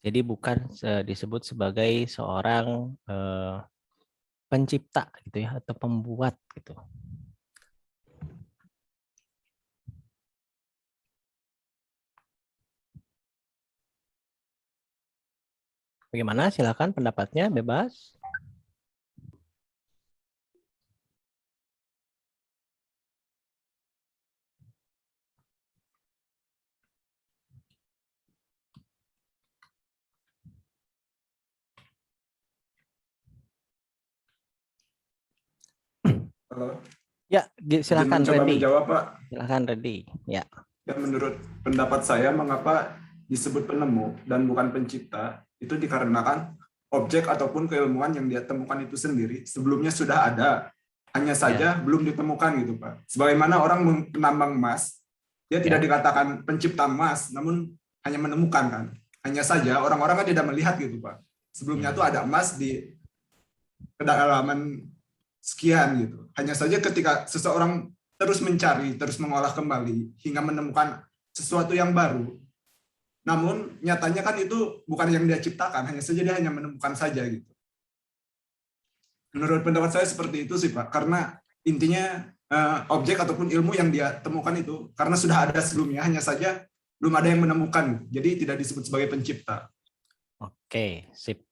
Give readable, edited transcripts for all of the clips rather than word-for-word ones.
Jadi bukan disebut sebagai seorang pencipta gitu ya, atau pembuat gitu. Bagaimana? Silakan pendapatnya, bebas. Halo, Ya, izin silakan mencoba Reddy. menjawab, Pak. Silakan Reddy. Ya. Dan menurut pendapat saya, mengapa disebut penemu dan bukan pencipta, itu dikarenakan objek ataupun keilmuan yang dia temukan itu sendiri sebelumnya sudah ada, hanya Ya. saja belum ditemukan gitu, Pak. Sebagaimana orang menambang emas, dia tidak Ya. dikatakan pencipta emas, namun hanya menemukan kan. Hanya saja orang-orang kan tidak melihat gitu, Pak. Sebelumnya tuh ada emas di kedalaman sekian gitu. Hanya saja ketika seseorang terus mencari, terus mengolah kembali hingga menemukan sesuatu yang baru. Namun nyatanya kan itu bukan yang dia ciptakan, hanya saja dia hanya menemukan saja gitu. Menurut pendapat saya seperti itu sih Pak, karena intinya objek ataupun ilmu yang dia temukan itu karena sudah ada sebelumnya, hanya saja belum ada yang menemukan, jadi tidak disebut sebagai pencipta. Oke, sip.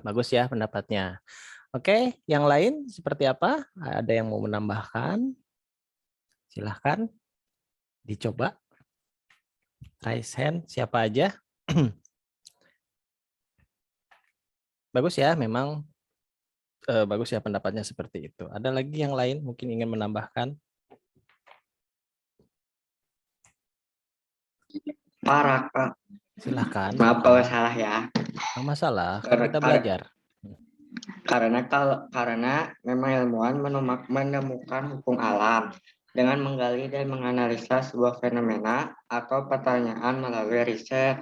Bagus ya pendapatnya. Oke, yang lain seperti apa? Ada yang mau menambahkan? Silahkan dicoba. Raise hand, siapa aja? Bagus ya, memang bagus ya pendapatnya seperti itu. Ada lagi yang lain mungkin ingin menambahkan? Parah, Pak. Silahkan, Maaf kalau siapa? salah ya. Nggak masalah, kan Karena, kita belajar. karena memang ilmuwan menemukan hukum alam dengan menggali dan menganalisa sebuah fenomena atau pertanyaan melalui riset.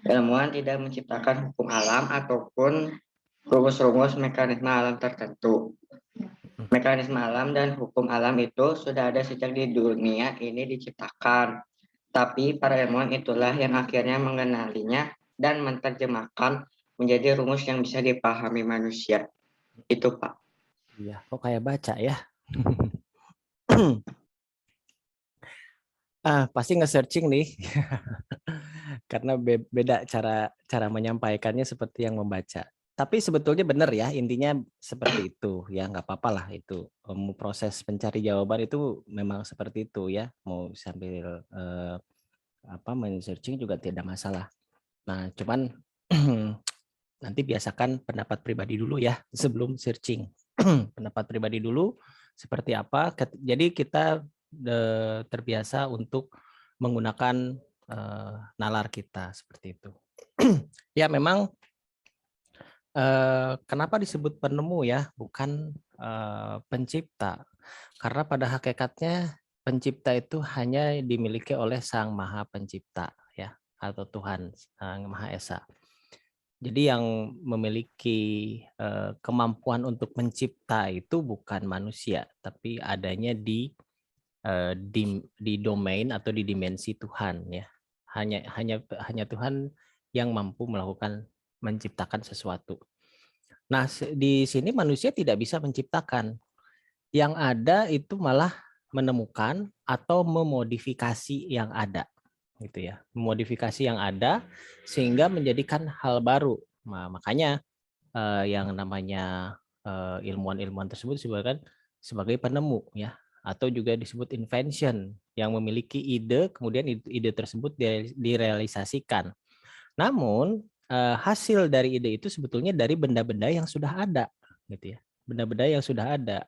Ilmuwan tidak menciptakan hukum alam ataupun rumus-rumus mekanisme alam tertentu. Mekanisme alam dan hukum alam itu sudah ada sejak di dunia ini diciptakan. Tapi para ilmuwan itulah yang akhirnya mengenalinya dan menerjemahkan menjadi rumus yang bisa dipahami manusia. Itu, Pak. Iya, kok kayak baca ya? Pasti nge-searching nih. Karena beda cara cara menyampaikannya seperti yang membaca. Tapi sebetulnya benar ya, intinya seperti itu ya, nggak apa-apa lah itu. Proses pencari jawaban itu memang seperti itu ya. Mau sambil men-searching juga tidak masalah. Nah, cuman nanti biasakan pendapat pribadi dulu ya sebelum searching. Pendapat pribadi dulu seperti apa. Jadi kita terbiasa untuk menggunakan nalar kita seperti itu. Ya memang kenapa disebut penemu ya, bukan pencipta. Karena pada hakikatnya pencipta itu hanya dimiliki oleh Sang Maha Pencipta ya, atau Tuhan Yang Maha Esa. Jadi yang memiliki kemampuan untuk mencipta itu bukan manusia, tapi adanya di domain atau di dimensi Tuhan ya. Hanya Tuhan yang mampu melakukan menciptakan sesuatu. Nah, di sini manusia tidak bisa menciptakan. Yang ada itu malah menemukan atau memodifikasi yang ada gitu ya. Memodifikasi yang ada sehingga menjadikan hal baru. Nah, makanya yang namanya ilmuwan-ilmuwan tersebut disebutkan sebagai penemu ya, atau juga disebut invention, yang memiliki ide kemudian ide tersebut direalisasikan. Namun hasil dari ide itu sebetulnya dari benda-benda yang sudah ada gitu ya. Benda-benda yang sudah ada.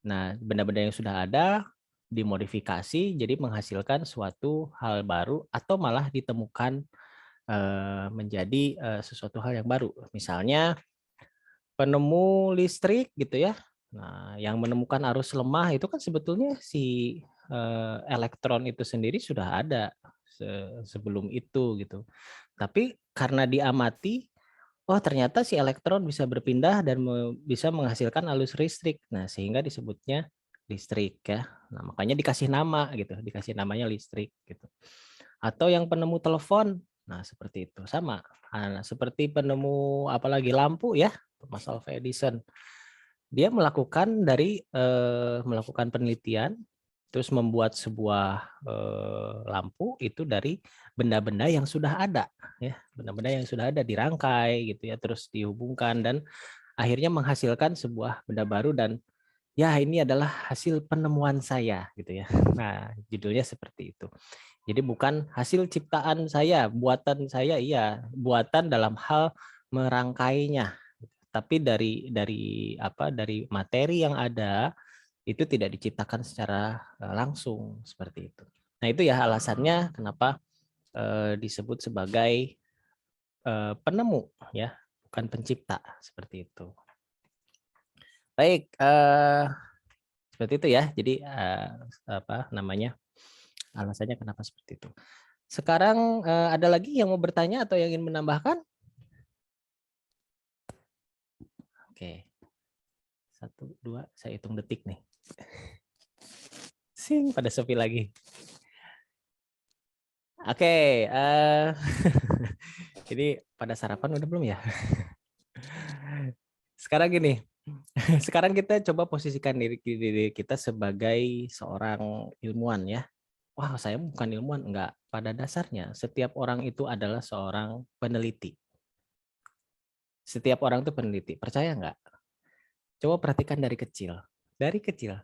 Nah, benda-benda yang sudah ada dimodifikasi jadi menghasilkan suatu hal baru atau malah ditemukan menjadi sesuatu hal yang baru. Misalnya penemu listrik gitu ya. Nah, yang menemukan arus lemah itu kan sebetulnya si elektron itu sendiri sudah ada sebelum itu gitu. Tapi karena diamati, oh ternyata si elektron bisa berpindah dan bisa menghasilkan arus listrik. Nah, sehingga disebutnya listrik ya. Nah, makanya dikasih nama gitu, dikasih namanya listrik gitu. Atau yang penemu telepon. Nah, seperti itu. Sama. Nah, seperti penemu apalagi lampu ya, Thomas Alva Edison. Dia melakukan melakukan penelitian, terus membuat sebuah lampu itu dari benda-benda yang sudah ada, ya, benda-benda yang sudah ada dirangkai gitu ya, terus dihubungkan dan akhirnya menghasilkan sebuah benda baru dan ya ini adalah hasil penemuan saya gitu ya. Nah, judulnya seperti itu. Jadi bukan hasil ciptaan saya, buatan saya, iya, buatan dalam hal merangkainya. Tapi dari materi yang ada itu tidak diciptakan secara langsung seperti itu. Nah, itu ya alasannya kenapa disebut sebagai penemu ya, bukan pencipta seperti itu. Baik, seperti itu ya. Jadi apa namanya? Alasannya kenapa seperti itu. Sekarang ada lagi yang mau bertanya atau yang ingin menambahkan? Oke. 1, 2, saya hitung detik nih. Sing, pada sepi lagi. Oke. Jadi pada sarapan udah belum ya? Sekarang gini. Sekarang kita coba posisikan diri kita sebagai seorang ilmuwan ya. Wah, saya bukan ilmuwan. Enggak. Pada dasarnya, setiap orang itu adalah seorang peneliti. Setiap orang itu peneliti. Percaya enggak? Coba perhatikan dari kecil. Dari kecil.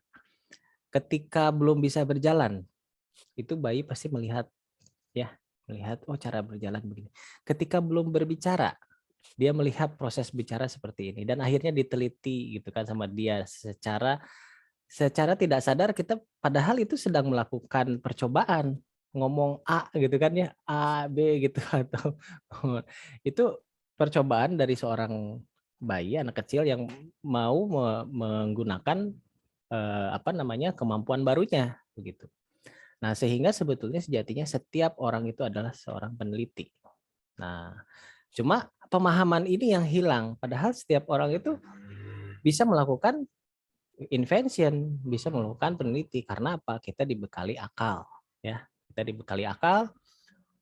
Ketika belum bisa berjalan, itu bayi pasti melihat oh cara berjalan begini. Ketika belum berbicara, dia melihat proses bicara seperti ini dan akhirnya diteliti gitu kan sama dia secara tidak sadar kita padahal itu sedang melakukan percobaan ngomong A gitu kan ya, A B gitu atau itu percobaan dari seorang bayi anak kecil yang mau menggunakan kemampuan barunya begitu. Nah, sehingga sebetulnya sejatinya setiap orang itu adalah seorang peneliti. Nah, cuma pemahaman ini yang hilang. Padahal setiap orang itu bisa melakukan invention, bisa melakukan peneliti. Karena apa? Kita dibekali akal. Ya, kita dibekali akal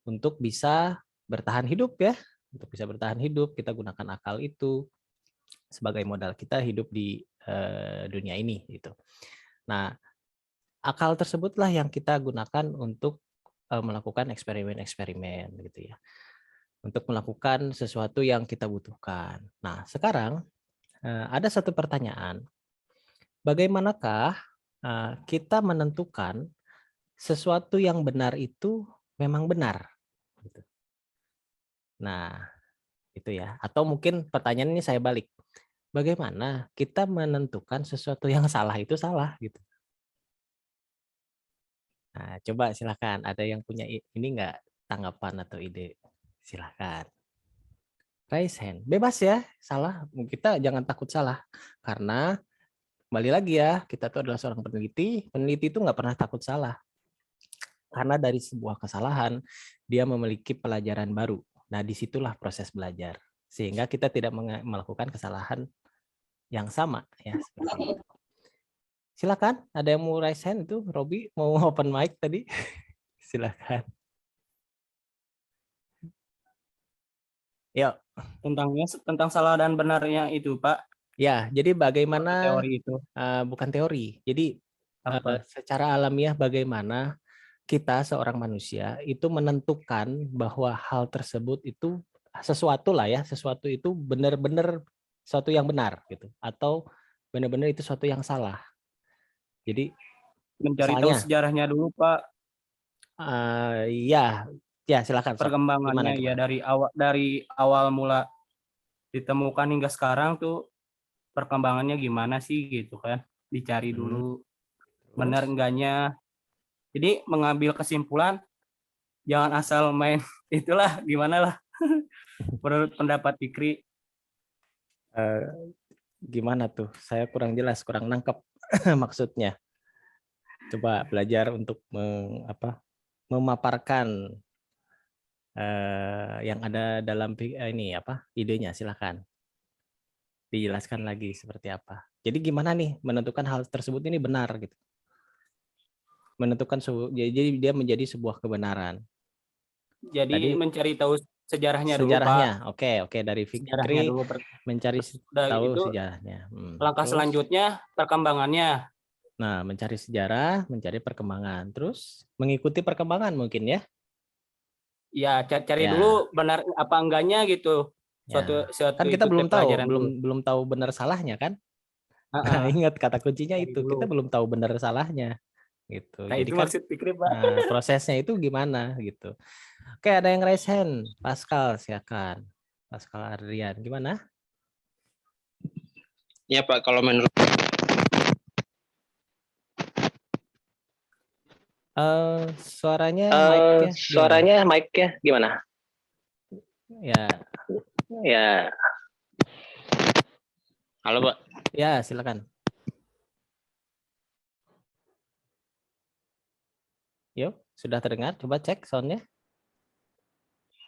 untuk bisa bertahan hidup ya. Untuk bisa bertahan hidup, kita gunakan akal itu sebagai modal kita hidup di dunia ini. Gitu. Nah, akal tersebutlah yang kita gunakan untuk melakukan eksperimen-eksperimen gitu ya. Untuk melakukan sesuatu yang kita butuhkan. Nah, sekarang ada satu pertanyaan. Bagaimanakah kita menentukan sesuatu yang benar itu memang benar? Gitu. Nah, itu ya. Atau mungkin pertanyaan ini saya balik. Bagaimana kita menentukan sesuatu yang salah itu salah gitu? Nah, coba silakan. Ada yang punya ini enggak tanggapan atau ide? Silakan. Raise hand. Bebas ya, salah. Kita jangan takut salah. Karena kembali lagi ya, kita tuh adalah seorang peneliti. Peneliti itu nggak pernah takut salah. Karena dari sebuah kesalahan, dia memiliki pelajaran baru. Nah, disitulah proses belajar. Sehingga kita tidak melakukan kesalahan yang sama. Ya, seperti itu. Silakan, ada yang mau raise hand itu? Robi mau open mic tadi? Silakan. Yuk. Tentang salah dan benarnya itu, Pak. Ya, jadi bagaimana Teori itu. bukan teori. Jadi Apa? secara alamiah bagaimana kita seorang manusia itu menentukan bahwa hal tersebut itu sesuatu lah ya, sesuatu itu benar-benar sesuatu yang benar gitu atau benar-benar itu sesuatu yang salah. Jadi Mencari tahu misalnya sejarahnya dulu, Pak. ya silakan. Perkembangannya ya dari awal mula ditemukan hingga sekarang tuh perkembangannya gimana sih gitu kan? Dicari dulu benar enggaknya. Jadi mengambil kesimpulan jangan asal main itulah gimana lah. Menurut pendapat Fikri. Gimana tuh? Saya kurang jelas, kurang nangkep maksudnya. Coba belajar untuk memaparkan yang ada dalam ini idenya, silakan dijelaskan lagi seperti apa. Jadi gimana nih menentukan hal tersebut ini benar gitu? Menentukan jadi dia menjadi sebuah kebenaran. Jadi Tadi mencari tahu sejarahnya dulu, Pak. sejarahnya. Oke, dari Sejarahnya Fikri dulu. mencari Udah tahu itu sejarahnya. langkah Terus, selanjutnya perkembangannya. nah, mencari sejarah, mencari perkembangan. Terus mengikuti perkembangan mungkin ya. Ya, cari Ya, dulu benar apa enggaknya gitu. ya. Suatu Kan kita itu belum tahu, pelajaran dulu. belum tahu benar salahnya kan? Nah, Heeh, ingat kata kuncinya cari itu, dulu. kita belum tahu benar salahnya gitu. Nah, Jadi itu kan maksud Fikri, Pak. prosesnya itu gimana gitu. Oke, ada yang raise hand. Pascal, silakan. Pascal Adrian, gimana? Ya Pak, kalau menurut Suaranya, mic-nya gimana? suaranya mic-nya gimana? Ya, Ya, halo Pak. ya silakan. Yuk, sudah terdengar? Coba cek soundnya.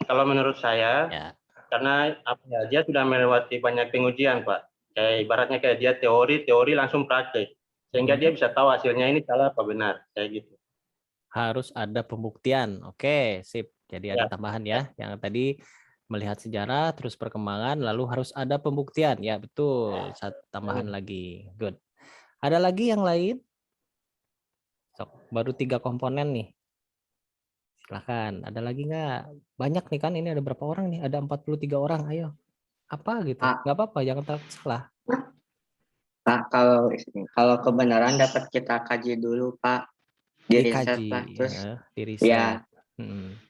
Kalau menurut saya, Ya. karena apa ya, dia sudah melewati banyak pengujian Pak. Kayak ibaratnya kayak dia teori langsung praktek, sehingga dia bisa tahu hasilnya ini salah apa benar, kayak gitu. Harus ada pembuktian. Oke, sip. Jadi ada Ya. tambahan ya. Yang tadi melihat sejarah, terus perkembangan, lalu harus ada pembuktian. Ya, betul. Satu tambahan lagi. Good. Ada lagi yang lain? Sok, baru 3 komponen nih. Silahkan. Ada lagi nggak? Banyak nih kan, ini ada berapa orang nih? Ada 43 orang. Ayo. Apa gitu? Ah. Nggak apa-apa, jangan takut salah. Pak, kalau kebenaran dapat kita kaji dulu, Pak. Di riset Dikaji, lah, terus di riset. ya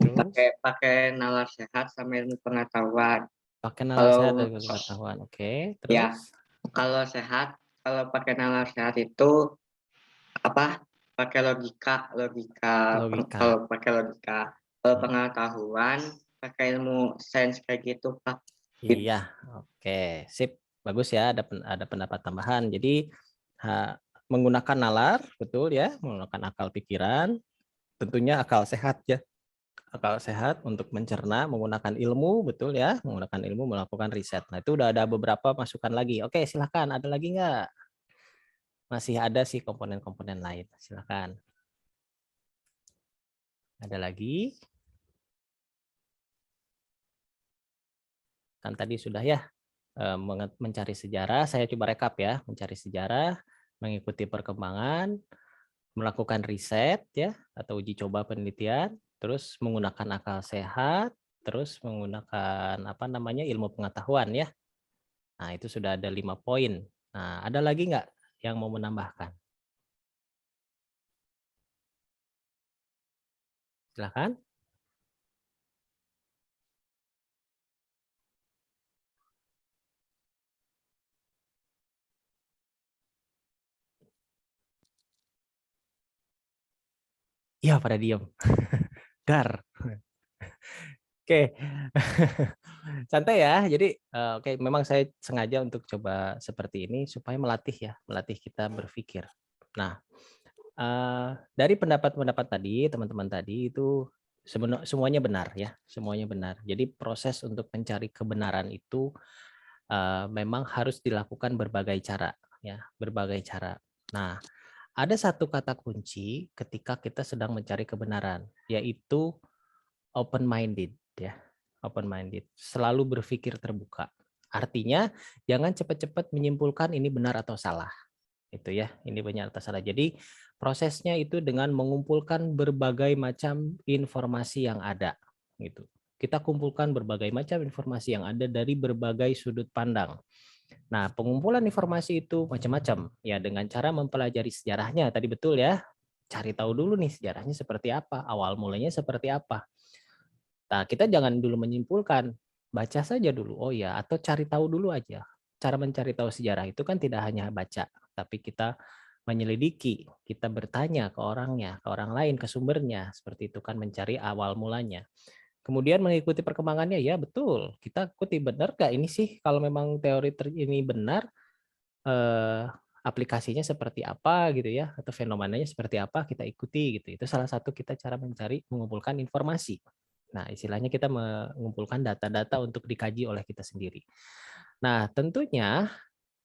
Terus pakai nalar sehat sama ilmu pengetahuan. pakai nalar sehat Kalau dan pengetahuan. Oke, ya, terus kalau sehat, kalau pakai nalar sehat itu apa? Pakai logika. logika. Kalau pakai logika, kalau pengetahuan pakai ilmu sains kayak gitu, Pak. Iya, oke, sip, bagus ya. Ada pendapat tambahan. Jadi menggunakan nalar, betul ya, menggunakan akal pikiran, tentunya akal sehat ya, akal sehat untuk mencerna, menggunakan ilmu, betul ya, menggunakan ilmu melakukan riset. Nah itu udah ada beberapa masukan lagi. Oke, silahkan. Ada lagi nggak? Masih ada sih komponen-komponen lain. Silahkan. Ada lagi? Kan tadi sudah ya. Mencari sejarah, saya coba rekap ya, mencari sejarah, mengikuti perkembangan, melakukan riset ya atau uji coba penelitian, terus menggunakan akal sehat, terus menggunakan apa namanya ilmu pengetahuan ya. Nah, itu sudah ada 5 poin. Nah, ada lagi nggak yang mau menambahkan? Silakan. Iya, pada diem. Gar. Oke. Santai ya. Jadi oke, memang saya sengaja untuk coba seperti ini supaya melatih ya, melatih kita berpikir. Nah, dari pendapat-pendapat tadi, teman-teman tadi itu semuanya benar ya, semuanya benar. Jadi proses untuk mencari kebenaran itu memang harus dilakukan berbagai cara ya, berbagai cara. Nah, ada satu kata kunci ketika kita sedang mencari kebenaran, yaitu open minded ya. Open minded, selalu berpikir terbuka. Artinya jangan cepat-cepat menyimpulkan ini benar atau salah. Itu ya, ini benar atau salah. Jadi prosesnya itu dengan mengumpulkan berbagai macam informasi yang ada gitu. Kita kumpulkan berbagai macam informasi yang ada dari berbagai sudut pandang. Nah, pengumpulan informasi itu macam-macam ya, dengan cara mempelajari sejarahnya. Tadi betul ya, cari tahu dulu nih sejarahnya seperti apa, awal mulanya seperti apa. Nah, kita jangan dulu menyimpulkan, baca saja dulu. Oh ya, atau cari tahu dulu aja. Cara mencari tahu sejarah itu kan tidak hanya baca, tapi kita menyelidiki, kita bertanya ke orangnya, ke orang lain, ke sumbernya. Seperti itu kan, mencari awal mulanya. Kemudian mengikuti perkembangannya, ya betul. Kita ikuti, benar nggak ini sih, kalau memang teori ini benar, aplikasinya seperti apa gitu ya, atau fenomenanya seperti apa, kita ikuti gitu. Itu salah satu kita cara mencari, mengumpulkan informasi. Nah, istilahnya kita mengumpulkan data-data untuk dikaji oleh kita sendiri. Nah, tentunya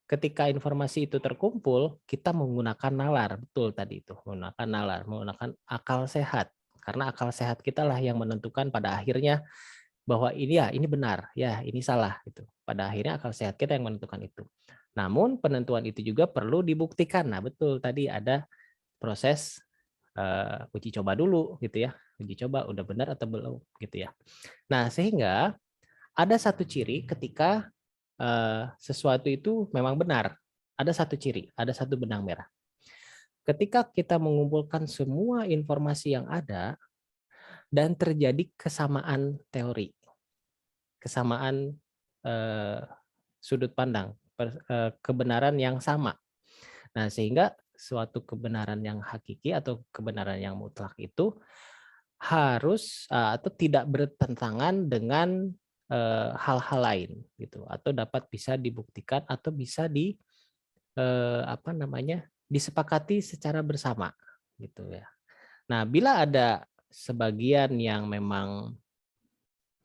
ketika informasi itu terkumpul, kita menggunakan nalar, betul tadi itu, menggunakan nalar, menggunakan akal sehat. Karena akal sehat kita lah yang menentukan pada akhirnya bahwa ini ya ini benar, ya ini salah gitu. Pada akhirnya akal sehat kita yang menentukan itu. Namun penentuan itu juga perlu dibuktikan. Nah, betul tadi ada proses uji coba dulu gitu ya. Uji coba udah benar atau belum gitu ya. Nah, sehingga ada satu ciri ketika sesuatu itu memang benar. Ada satu ciri, ada satu benang merah. Ketika kita mengumpulkan semua informasi yang ada dan terjadi kesamaan teori, kesamaan sudut pandang, kebenaran yang sama. Nah, sehingga suatu kebenaran yang hakiki atau kebenaran yang mutlak itu harus atau tidak bertentangan dengan hal-hal lain gitu, atau dapat bisa dibuktikan atau bisa disepakati secara bersama gitu ya. Nah, bila ada sebagian yang memang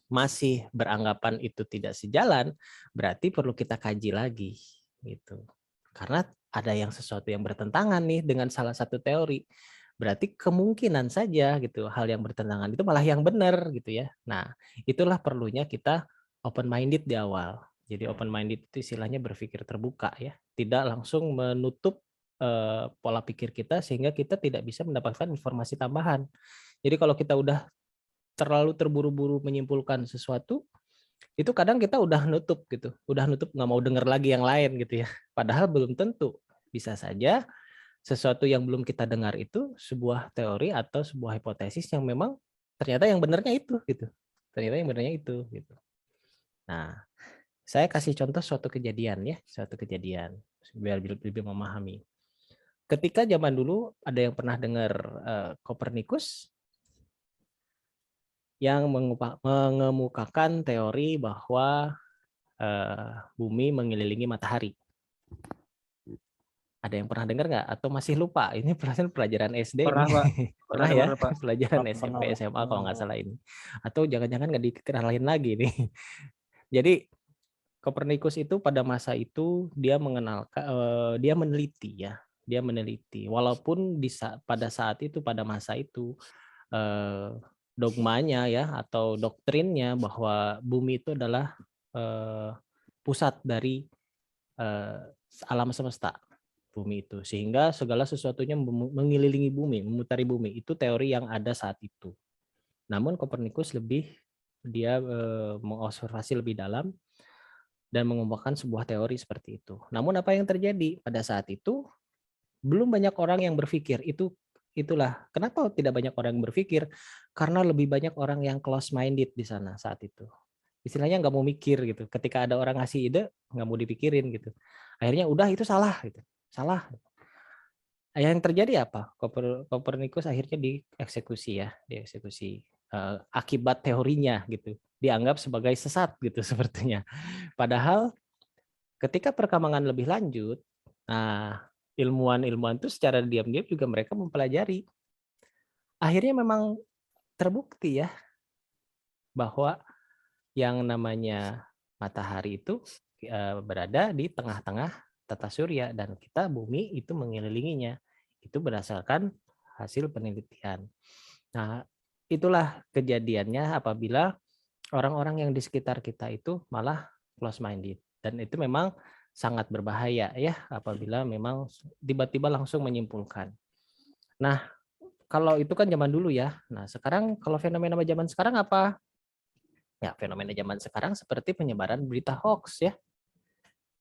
masih beranggapan itu tidak sejalan, berarti perlu kita kaji lagi gitu. Karena ada yang sesuatu yang bertentangan nih dengan salah satu teori. Berarti kemungkinan saja gitu hal yang bertentangan itu malah yang benar gitu ya. Nah, itulah perlunya kita open minded di awal. Jadi open minded itu istilahnya berpikir terbuka ya, tidak langsung menutup pola pikir kita sehingga kita tidak bisa mendapatkan informasi tambahan. Jadi kalau kita udah terlalu terburu-buru menyimpulkan sesuatu, itu kadang kita udah nutup gitu, udah nutup nggak mau dengar lagi yang lain gitu ya. Padahal belum tentu, bisa saja sesuatu yang belum kita dengar itu sebuah teori atau sebuah hipotesis yang memang ternyata yang benarnya itu gitu, ternyata yang benarnya itu gitu. Nah, saya kasih contoh suatu kejadian ya, suatu kejadian biar lebih memahami. Ketika zaman dulu ada yang pernah dengar Kopernikus yang mengemukakan teori bahwa bumi mengelilingi matahari. Ada yang pernah dengar nggak? Atau masih lupa? Ini perasaan pelajaran SD. Pernah, nih. Pak. Pernah ya? Pak. Pelajaran Pernah, SMP, Pak. SMA kalau nggak salah ini. Atau jangan-jangan nggak dikenalin lagi nih. Jadi Kopernikus itu pada masa itu dia dia meneliti ya. Dia meneliti. Walaupun pada saat itu, pada masa itu, dogmanya ya atau doktrinnya bahwa bumi itu adalah pusat dari alam semesta, bumi itu, sehingga segala sesuatunya mengelilingi bumi, memutari bumi, itu teori yang ada saat itu. Namun Kopernikus dia mengobservasi lebih dalam dan mengembangkan sebuah teori seperti itu. Namun apa yang terjadi pada saat itu, belum banyak orang yang berpikir itulah kenapa tidak banyak orang yang berpikir, karena lebih banyak orang yang close minded di sana saat itu. Istilahnya nggak mau mikir gitu. Ketika ada orang ngasih ide, nggak mau dipikirin gitu. Akhirnya udah itu salah gitu. Salah. Yang terjadi apa? Kopernikus akhirnya dieksekusi ya, dieksekusi akibat teorinya gitu. Dianggap sebagai sesat gitu sepertinya. Padahal ketika perkembangan lebih lanjut, nah ilmuwan-ilmuwan itu secara diam-diam juga mereka mempelajari. Akhirnya memang terbukti ya bahwa yang namanya matahari itu berada di tengah-tengah tata surya dan kita bumi itu mengelilinginya. Itu berdasarkan hasil penelitian. Nah, itulah kejadiannya apabila orang-orang yang di sekitar kita itu malah close minded, dan itu memang sangat berbahaya ya apabila memang tiba-tiba langsung menyimpulkan. Nah, kalau itu kan zaman dulu ya. Nah, sekarang kalau fenomena zaman sekarang apa? Ya, fenomena zaman sekarang seperti penyebaran berita hoax ya.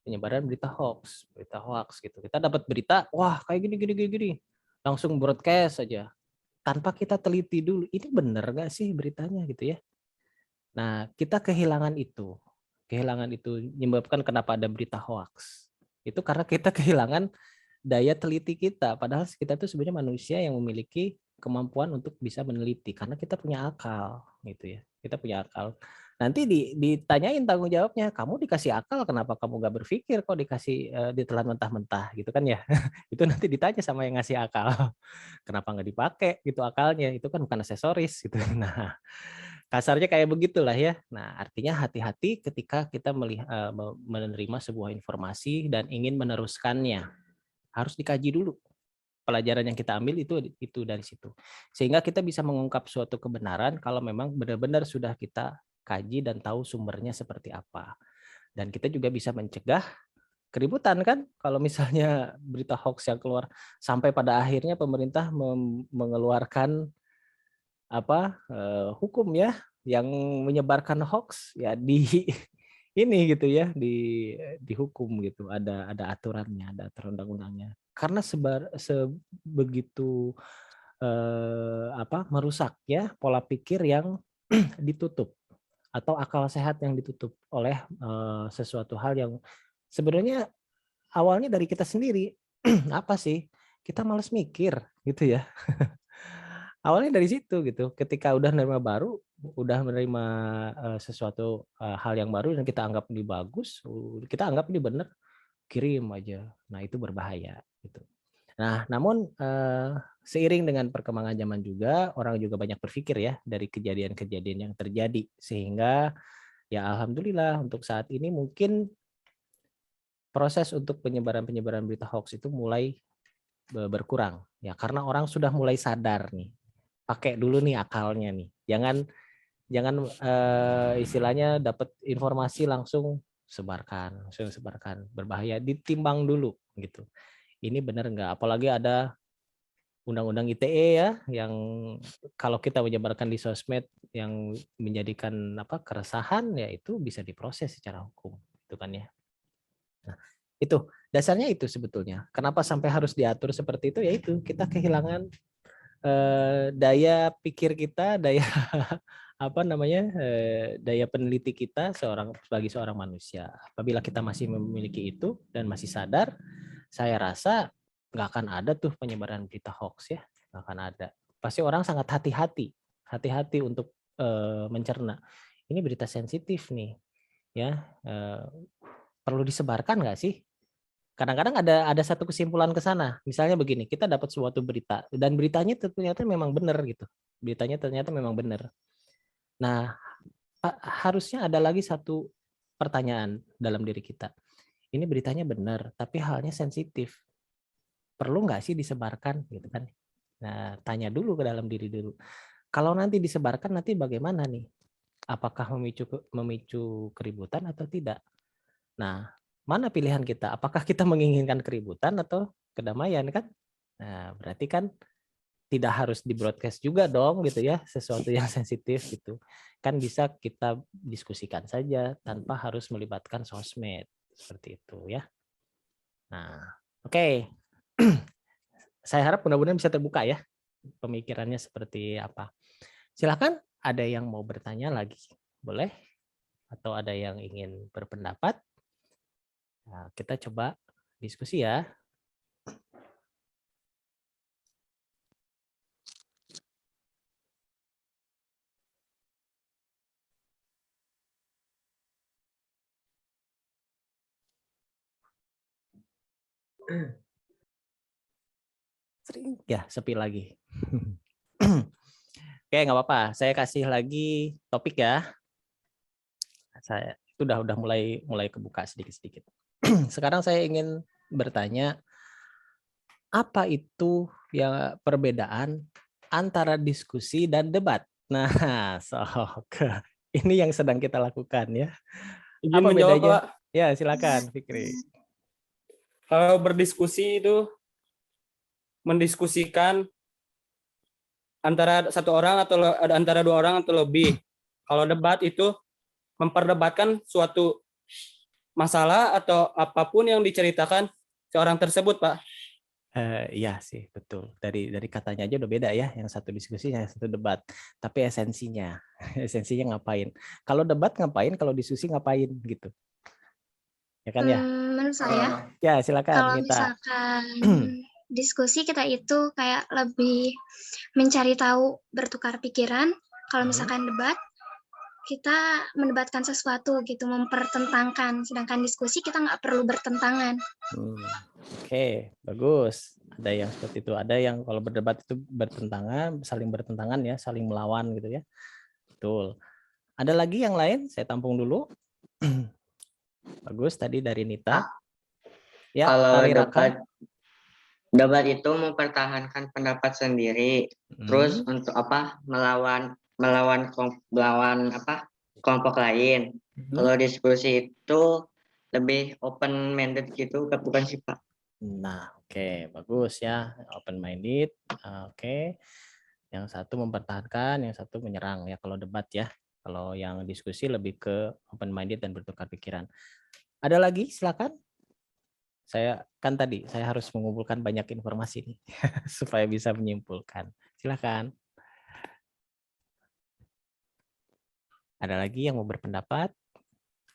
Penyebaran berita hoax gitu. Kita dapat berita, wah kayak gini. Langsung broadcast saja. Tanpa kita teliti dulu, ini benar nggak sih beritanya gitu ya. Nah, kita kehilangan itu. Kehilangan itu menyebabkan kenapa ada berita hoax. Itu karena kita kehilangan daya teliti kita. Padahal kita tuh sebenarnya manusia yang memiliki kemampuan untuk bisa meneliti. Karena kita punya akal gitu ya. Kita punya akal. Nanti ditanyain tanggung jawabnya. Kamu dikasih akal, kenapa kamu gak berpikir kok dikasih ditelan mentah-mentah gitu kan ya. Itu nanti ditanya sama yang ngasih akal. Kenapa nggak dipakai gitu akalnya. Itu kan bukan aksesoris gitu. Nah, kasarnya kayak begitulah ya. Nah, artinya hati-hati ketika kita menerima sebuah informasi dan ingin meneruskannya. Harus dikaji dulu. pelajaran yang kita ambil itu dari situ. Sehingga kita bisa mengungkap suatu kebenaran kalau memang benar-benar sudah kita kaji dan tahu sumbernya seperti apa. Dan kita juga bisa mencegah keributan kan kalau misalnya berita hoax yang keluar sampai pada akhirnya pemerintah mengeluarkan hukum ya yang menyebarkan hoax ya ini gitu ya dihukum gitu, ada aturannya, ada aturan undang-undangnya, karena sebegitu merusak ya pola pikir yang ditutup atau akal sehat yang ditutup oleh sesuatu hal yang sebenarnya awalnya dari kita sendiri. Apa sih, kita malas mikir gitu ya. Awalnya dari situ gitu. Ketika udah menerima sesuatu hal yang baru dan kita anggap ini bagus, kita anggap ini benar, kirim aja. Nah, itu berbahaya gitu. Nah, namun seiring dengan perkembangan zaman juga, orang juga banyak berpikir ya dari kejadian-kejadian yang terjadi, sehingga ya alhamdulillah untuk saat ini mungkin proses untuk penyebaran berita hoax itu mulai berkurang ya, karena orang sudah mulai sadar nih. Pakai dulu nih akalnya nih. Jangan istilahnya dapat informasi langsung sebarkan, berbahaya, ditimbang dulu gitu. Ini benar nggak? Apalagi ada undang-undang ITE ya, yang kalau kita menyebarkan di sosmed yang menjadikan keresahan, ya itu bisa diproses secara hukum, itu kan ya. Nah, itu dasarnya itu sebetulnya. Kenapa sampai harus diatur seperti itu? Yaitu kita kehilangan daya pikir kita, daya daya peneliti kita sebagai seorang manusia. Apabila kita masih memiliki itu dan masih sadar, saya rasa nggak akan ada tuh penyebaran berita hoax ya, nggak akan ada. Pasti orang sangat hati-hati untuk mencerna. Ini berita sensitif nih, ya perlu disebarkan nggak sih? Kadang-kadang ada satu kesimpulan ke sana. Misalnya begini, kita dapat suatu berita dan beritanya ternyata memang benar gitu. Beritanya ternyata memang benar. Nah, harusnya ada lagi satu pertanyaan dalam diri kita. Ini beritanya benar, tapi halnya sensitif. Perlu nggak sih disebarkan gitu kan? Nah, tanya dulu ke dalam diri dulu. Kalau nanti disebarkan nanti bagaimana nih? Apakah memicu keributan atau tidak? Nah, mana pilihan kita? Apakah kita menginginkan keributan atau kedamaian kan? Nah, berarti kan tidak harus di-broadcast juga dong gitu ya, sesuatu yang sensitif gitu. Kan bisa kita diskusikan saja tanpa harus melibatkan sosmed seperti itu ya. Nah, oke. Saya harap mudah-mudahan bisa terbuka ya pemikirannya seperti apa. Silakan, ada yang mau bertanya lagi? Boleh? Atau ada yang ingin berpendapat? Nah, kita coba diskusi ya. Sering ya, sepi lagi. Oke, nggak apa-apa. Saya kasih lagi topik ya. Saya itu udah mulai kebuka sedikit-sedikit. Sekarang saya ingin bertanya, apa itu ya perbedaan antara diskusi dan debat? Nah, ini yang sedang kita lakukan ya. Izin Apa menjawab, bedanya? Pak. Ya, silakan Fikri. Kalau berdiskusi itu mendiskusikan antara satu orang atau antara dua orang atau lebih. Kalau debat itu memperdebatkan suatu masalah atau apapun yang diceritakan seorang tersebut, Pak. Iya sih, betul. Dari katanya aja udah beda ya, yang satu diskusi, yang satu debat. Tapi esensinya, esensinya ngapain? Kalau debat ngapain? Kalau diskusi ngapain gitu? Ya kan ya? Menurut saya, Ya silakan kalau Mita. misalkan diskusi kita itu kayak lebih mencari tahu, bertukar pikiran. Kalau misalkan debat, kita mendebatkan sesuatu gitu, mempertentangkan. Sedangkan diskusi kita nggak perlu bertentangan. Oke, bagus. Ada yang seperti itu. Ada yang kalau berdebat itu bertentangan, saling bertentangan ya, saling melawan gitu ya. Betul. Ada lagi yang lain? Saya tampung dulu. Bagus, tadi dari Nita. Ya, Kalau Tari Raka. debat, Debat itu mempertahankan pendapat sendiri, terus untuk apa melawan kelompok lain. Kalau diskusi itu lebih open minded gitu, bukan sih Pak? Nah, oke, bagus ya, open minded. Oke. Yang satu mempertahankan, yang satu menyerang ya kalau debat ya. Kalau yang diskusi lebih ke open minded dan bertukar pikiran. Ada lagi? Silakan. Saya kan tadi saya harus mengumpulkan banyak informasi nih supaya bisa menyimpulkan. Silakan. Ada lagi yang mau berpendapat?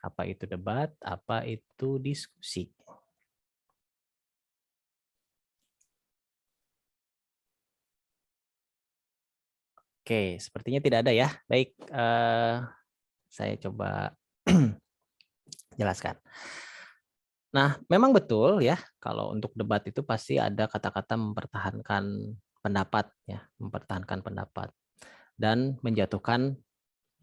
Apa itu debat? Apa itu diskusi? Oke, sepertinya tidak ada ya. Baik, saya coba jelaskan. Nah, memang betul ya, kalau untuk debat itu pasti ada kata-kata mempertahankan pendapat ya, mempertahankan pendapat dan menjatuhkan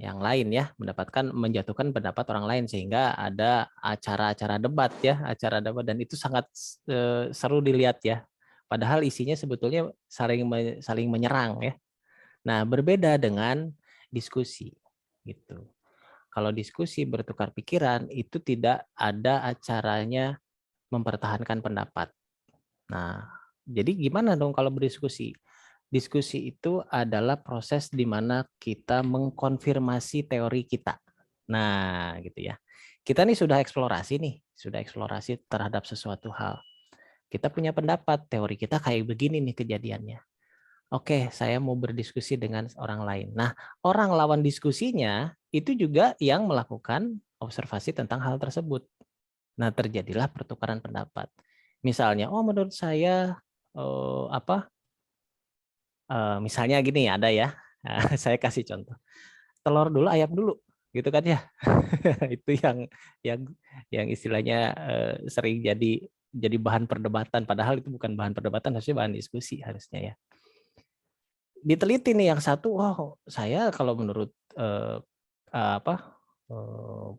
yang lain ya, menjatuhkan pendapat orang lain sehingga ada acara-acara debat ya, acara debat dan itu sangat seru dilihat ya. Padahal isinya sebetulnya saling menyerang ya. Nah, berbeda dengan diskusi gitu. Kalau diskusi bertukar pikiran itu tidak ada acaranya mempertahankan pendapat. Nah, jadi gimana dong kalau berdiskusi? Diskusi itu adalah proses di mana kita mengkonfirmasi teori kita. Nah, gitu ya. Kita nih sudah eksplorasi terhadap sesuatu hal. Kita punya pendapat, teori kita kayak begini nih kejadiannya. Oke, saya mau berdiskusi dengan orang lain. Nah, orang lawan diskusinya itu juga yang melakukan observasi tentang hal tersebut. Nah, terjadilah pertukaran pendapat. Misalnya, oh menurut saya misalnya gini ada ya. Saya kasih contoh. Telur dulu, ayam dulu, gitu kan ya. Itu yang istilahnya sering jadi bahan perdebatan. Padahal itu bukan bahan perdebatan, harusnya bahan diskusi harusnya ya. Diteliti nih yang satu, oh saya kalau menurut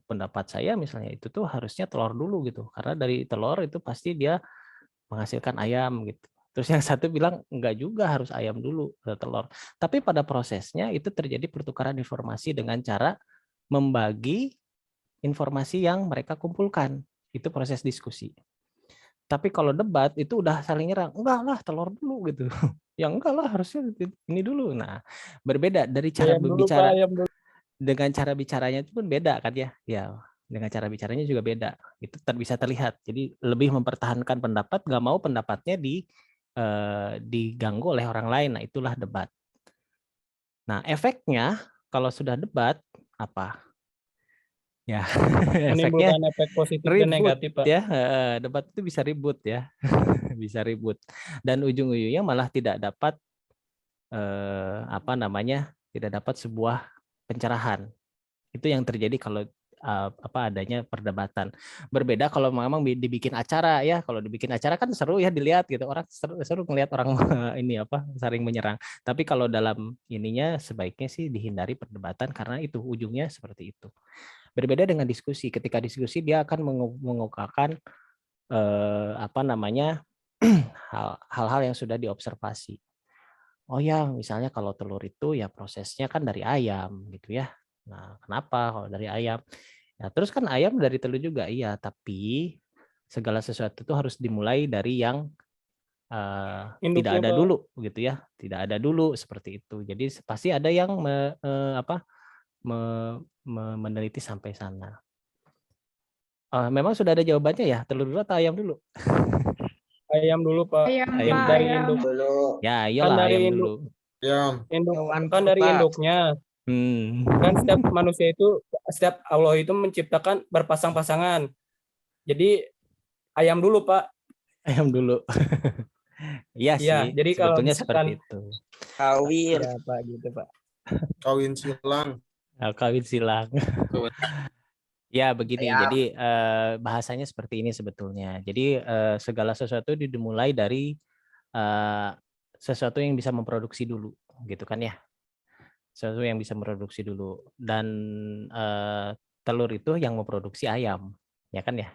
pendapat saya misalnya itu tuh harusnya telur dulu gitu, karena dari telur itu pasti dia menghasilkan ayam gitu. Terus yang satu bilang enggak juga, harus ayam dulu telur. Tapi pada prosesnya itu terjadi pertukaran informasi dengan cara membagi informasi yang mereka kumpulkan. Itu proses diskusi. Tapi kalau debat itu udah saling nyerang, enggak lah telur dulu gitu. Ya enggak lah harusnya ini dulu. Nah, berbeda dari cara berbicara dengan cara bicaranya itu pun beda kan ya. Ya, dengan cara bicaranya juga beda. Itu bisa terlihat. Jadi lebih mempertahankan pendapat, nggak mau pendapatnya diganggu oleh orang lain. Nah, itulah debat. Nah, efeknya kalau sudah debat apa? Ya, efeknya Menimbulkan efek positif dan ribut negatif, Pak. ya. Debat itu bisa ribut ya. Bisa ribut. Dan ujung-ujungnya malah tidak dapat tidak dapat sebuah pencerahan. Itu yang terjadi kalau adanya perdebatan. Berbeda kalau memang dibikin acara ya. Kalau dibikin acara kan seru ya dilihat gitu. Orang seru ngelihat orang ini saling menyerang. Tapi kalau dalam ininya sebaiknya sih dihindari perdebatan karena itu ujungnya seperti itu. Berbeda dengan diskusi. Ketika diskusi dia akan mengungkapkan hal-hal yang sudah diobservasi. Oh ya, misalnya kalau telur itu ya prosesnya kan dari ayam gitu ya. Nah, kenapa kalau dari ayam? Ya, terus kan ayam dari telur juga, iya. Tapi segala sesuatu itu harus dimulai dari yang tidak ada dulu, gitu ya. Tidak ada dulu seperti itu. Jadi pasti ada yang meneliti sampai sana. Memang sudah ada jawabannya ya, telur dulu atau ayam dulu? Ayam dulu, Pak. Ayam Dari dulu. induk. Ya, iyalah Kan dari ayam induk. dulu. Induk kan dari induknya. Kan setiap manusia itu, setiap Allah itu menciptakan berpasang-pasangan. Jadi ayam dulu, Pak. Ayam dulu. Iya sih, jadi kalau sebetulnya misalkan seperti itu. Kawin. Ya, Pak, gitu, Pak. Kawin silang. Kawin silang. Ya begini, jadi bahasanya seperti ini sebetulnya. Jadi segala sesuatu dimulai dari sesuatu yang bisa memproduksi dulu, gitu kan ya. Sesuatu yang bisa memproduksi dulu. Dan telur itu yang memproduksi ayam, ya kan ya.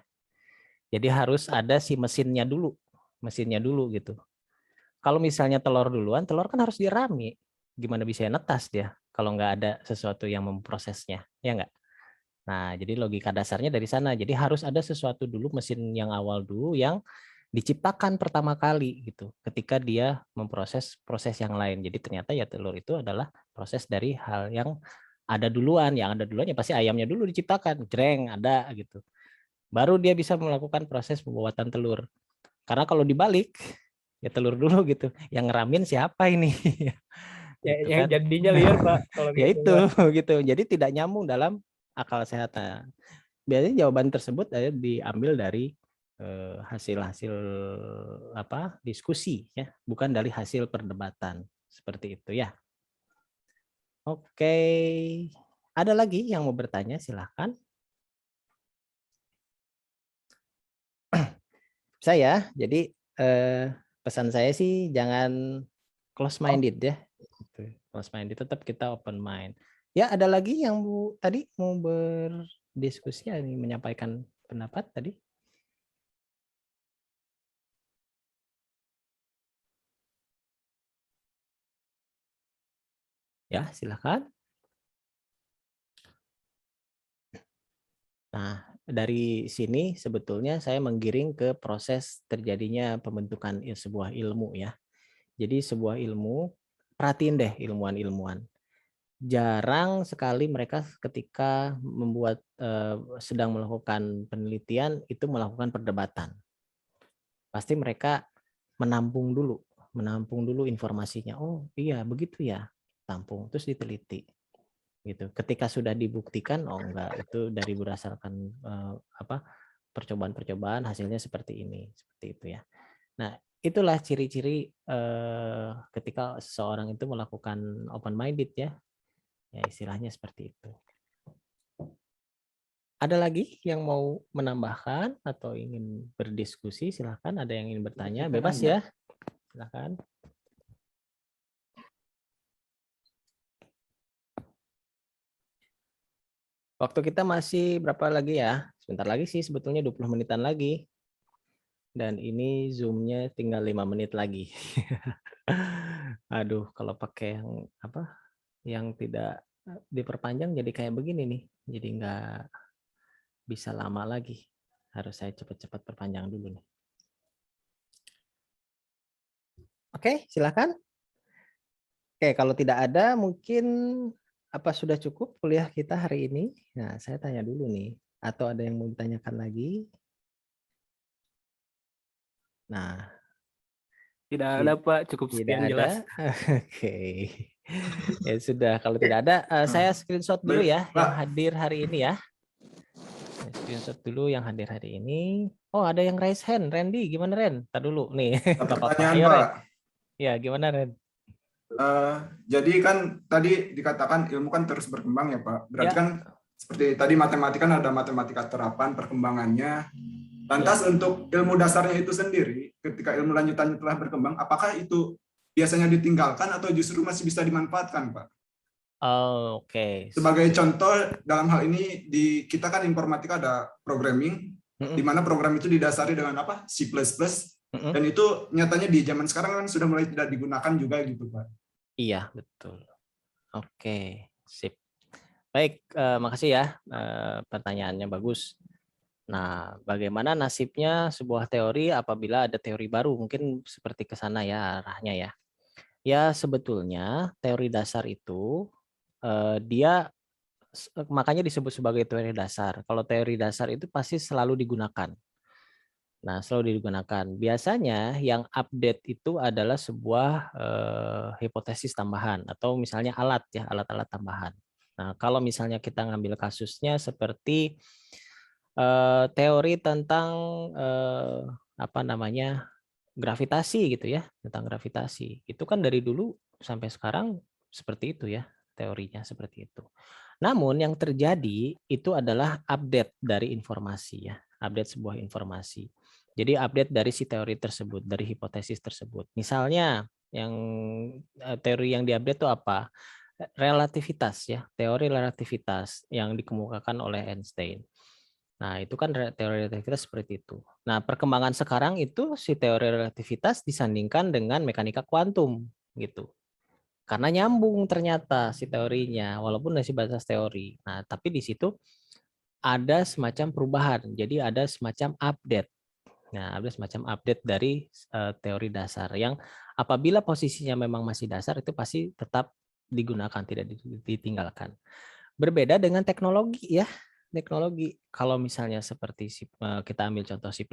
Jadi harus ada si mesinnya dulu. mesinnya dulu gitu. Kalau misalnya telur duluan, telur kan harus dirami. Gimana bisa netas dia kalau nggak ada sesuatu yang memprosesnya, ya nggak? Nah, jadi logika dasarnya dari sana. Jadi harus ada sesuatu dulu, mesin yang awal dulu yang diciptakan pertama kali gitu. Ketika dia memproses proses yang lain. Jadi ternyata ya telur itu adalah proses dari hal yang ada duluan. Yang ada duluan ya pasti ayamnya dulu diciptakan, jreng ada gitu. Baru dia bisa melakukan proses pembuatan telur. Karena kalau dibalik ya telur dulu gitu. Yang ngeramin siapa ini? Gitu yang kan. jadinya liar Pak kalau Ya gitu itu Pak. gitu. Jadi tidak nyambung dalam akal sehat. Biasanya jawaban tersebut diambil dari hasil-hasil apa diskusi ya, bukan dari hasil perdebatan seperti itu ya. Oke, ada lagi yang mau bertanya silahkan. Saya jadi pesan saya sih jangan close minded ya. Close minded, tetap kita open mind. Ya, ada lagi yang tadi mau berdiskusi ya, menyampaikan pendapat tadi. Ya, silakan. Nah, dari sini sebetulnya saya menggiring ke proses terjadinya pembentukan sebuah ilmu ya. Jadi sebuah ilmu, perhatiin deh ilmuwan-ilmuwan. Jarang sekali mereka ketika membuat sedang melakukan penelitian itu melakukan perdebatan. Pasti mereka menampung dulu informasinya. Oh iya begitu ya, tampung terus diteliti. Gitu. Ketika sudah dibuktikan, oh enggak, itu dari berdasarkan percobaan-percobaan hasilnya seperti ini, seperti itu ya. Nah, itulah ciri-ciri ketika seseorang itu melakukan open minded ya. Ya istilahnya seperti itu. Ada lagi yang mau menambahkan atau ingin berdiskusi? Silahkan. Ada yang ingin bertanya, bebas ya. Silahkan. Waktu kita masih berapa lagi ya? Sebentar lagi sih, sebetulnya 20 menitan lagi. Dan ini Zoom-nya tinggal 5 menit lagi. Aduh, kalau pakai yang yang tidak diperpanjang jadi kayak begini nih. Jadi nggak bisa lama lagi. Harus saya cepat-cepat perpanjang dulu nih. Oke, silakan. Oke, kalau tidak ada mungkin apa sudah cukup kuliah kita hari ini? Nah, saya tanya dulu nih. Atau ada yang mau ditanyakan lagi? Nah, Tidak ada Pak, cukup tidak sekian ada. jelas. Oke. Ya sudah, kalau tidak ada saya screenshot dulu ya yang hadir hari ini ya. Screenshot dulu yang hadir hari ini. Oh, ada yang raise hand. Randy, gimana Ren? Ntar dulu nih. Enggak apa-apa. Pertanyaan, Ayo Pak. Ren. Ya, gimana Ren? Jadi kan tadi dikatakan ilmu kan terus berkembang ya Pak. Berarti Ya. kan seperti tadi matematika kan ada matematika terapan perkembangannya. Lantas untuk ilmu dasarnya itu sendiri, ketika ilmu lanjutannya telah berkembang, apakah itu biasanya ditinggalkan atau justru masih bisa dimanfaatkan Pak? Oh, oke. Sebagai contoh dalam hal ini di kita kan informatika ada programming, di mana program itu didasari dengan apa? C++. Dan itu nyatanya di zaman sekarang kan sudah mulai tidak digunakan juga gitu Pak. Iya, betul. Oke, sip. Baik, makasih ya. Pertanyaannya bagus. Nah, bagaimana nasibnya sebuah teori apabila ada teori baru? Mungkin seperti ke sana ya arahnya ya. Ya, sebetulnya teori dasar itu dia makanya disebut sebagai teori dasar. Kalau teori dasar itu pasti selalu digunakan. Nah, selalu digunakan. Biasanya yang update itu adalah sebuah hipotesis tambahan atau misalnya alat ya, alat-alat tambahan. Nah, kalau misalnya kita ngambil kasusnya seperti teori tentang gravitasi gitu ya, tentang gravitasi. Itu kan dari dulu sampai sekarang seperti itu ya, teorinya seperti itu. Namun yang terjadi itu adalah update dari informasi ya, update sebuah informasi. Jadi update dari si teori tersebut, dari hipotesis tersebut. Misalnya yang teori yang diupdate itu apa? Relativitas ya, teori relativitas yang dikemukakan oleh Einstein. Nah, itu kan teori relativitas seperti itu. Nah, perkembangan sekarang itu si teori relativitas disandingkan dengan mekanika kuantum gitu. Karena nyambung ternyata si teorinya, walaupun masih batas teori. Nah, tapi di situ ada semacam perubahan. Jadi ada semacam update. Nah, ada semacam update dari teori dasar yang apabila posisinya memang masih dasar itu pasti tetap digunakan, tidak ditinggalkan. Berbeda dengan teknologi ya. Teknologi, kalau misalnya seperti kita ambil contoh C++,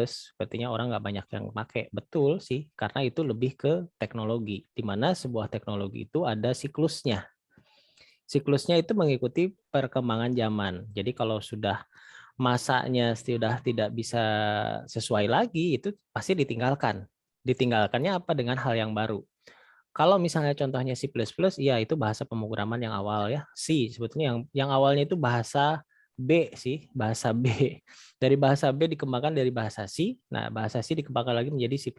sepertinya orang nggak banyak yang pakai. Betul sih, karena itu lebih ke teknologi, di mana sebuah teknologi itu ada siklusnya. Siklusnya itu mengikuti perkembangan zaman. Jadi kalau sudah masanya sudah tidak bisa sesuai lagi, itu pasti ditinggalkan. Ditinggalkannya apa? Dengan hal yang baru. Kalau misalnya contohnya C++, ya itu bahasa pemrograman yang awal ya. C sebetulnya yang awalnya itu bahasa B sih, bahasa B. Dari bahasa B dikembangkan dari bahasa C. Nah, bahasa C dikembangkan lagi menjadi C++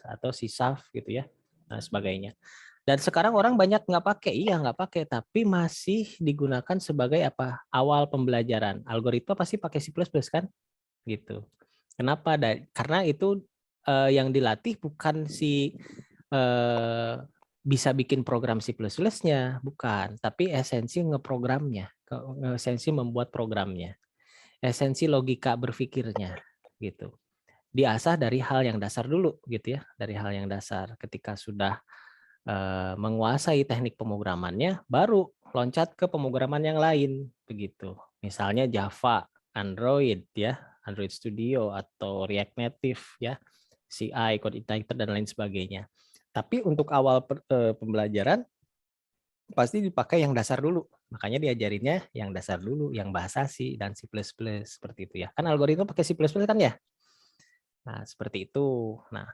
atau C# gitu ya. Nah, sebagainya. Dan sekarang orang banyak nggak pakai, iya nggak pakai, tapi masih digunakan sebagai apa? Awal pembelajaran. Algoritma pasti pakai C++ kan? Gitu. Kenapa? Karena itu yang dilatih bukan si bisa bikin program C++-nya, bukan, tapi esensi ngeprogramnya, esensi membuat programnya, esensi logika berpikirnya, gitu. Diasah dari hal yang dasar dulu, gitu ya, dari hal yang dasar. Ketika sudah menguasai teknik pemrogramannya, baru loncat ke pemrograman yang lain, begitu. Misalnya Java, Android, ya, Android Studio atau React Native, ya, CI, Code Igniter dan lain sebagainya. Tapi untuk awal pembelajaran pasti dipakai yang dasar dulu. Makanya diajarinnya yang dasar dulu, yang bahasa C dan C++ seperti itu ya. Kan algoritma pakai C++ kan ya? Nah, seperti itu. Nah,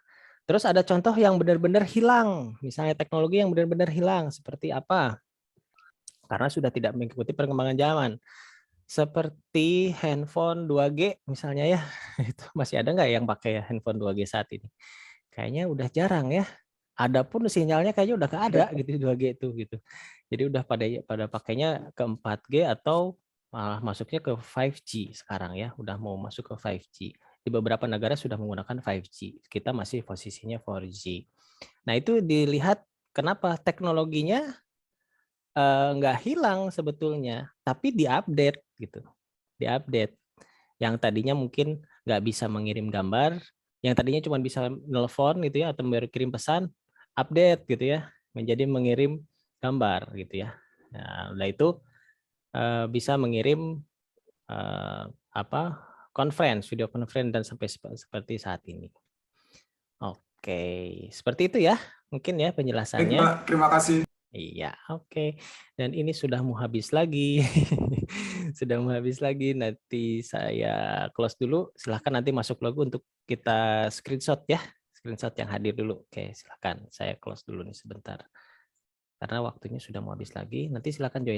terus ada contoh yang benar-benar hilang. Misalnya teknologi yang benar-benar hilang seperti apa? Karena sudah tidak mengikuti perkembangan zaman. Seperti handphone 2G misalnya ya. Itu masih ada nggak yang pakai handphone 2G saat ini? Kayaknya udah jarang ya. Adapun sinyalnya kayaknya udah nggak ada gitu 2G itu gitu. Jadi udah pada pakainya ke 4G atau malah masuknya ke 5G sekarang ya, udah mau masuk ke 5G. Di beberapa negara sudah menggunakan 5G. Kita masih posisinya 4G. Nah, itu dilihat kenapa teknologinya nggak hilang sebetulnya, tapi diupdate gitu. Diupdate. Yang tadinya mungkin nggak bisa mengirim gambar, yang tadinya cuma bisa nelpon gitu ya atau berkirim pesan, update gitu ya menjadi mengirim gambar gitu ya. Nah, udah itu bisa mengirim video conference dan sampai seperti saat ini. Oke, seperti itu ya mungkin ya Baik, penjelasannya. Pak, terima kasih. Iya, oke. Dan ini sudah mau habis lagi. Sudah mau habis lagi. Nanti saya close dulu. Silahkan nanti masuk logo untuk kita screenshot ya. Screenshot yang hadir dulu. Oke, silahkan. Saya close dulu nih sebentar. Karena waktunya sudah mau habis lagi. Nanti silahkan join.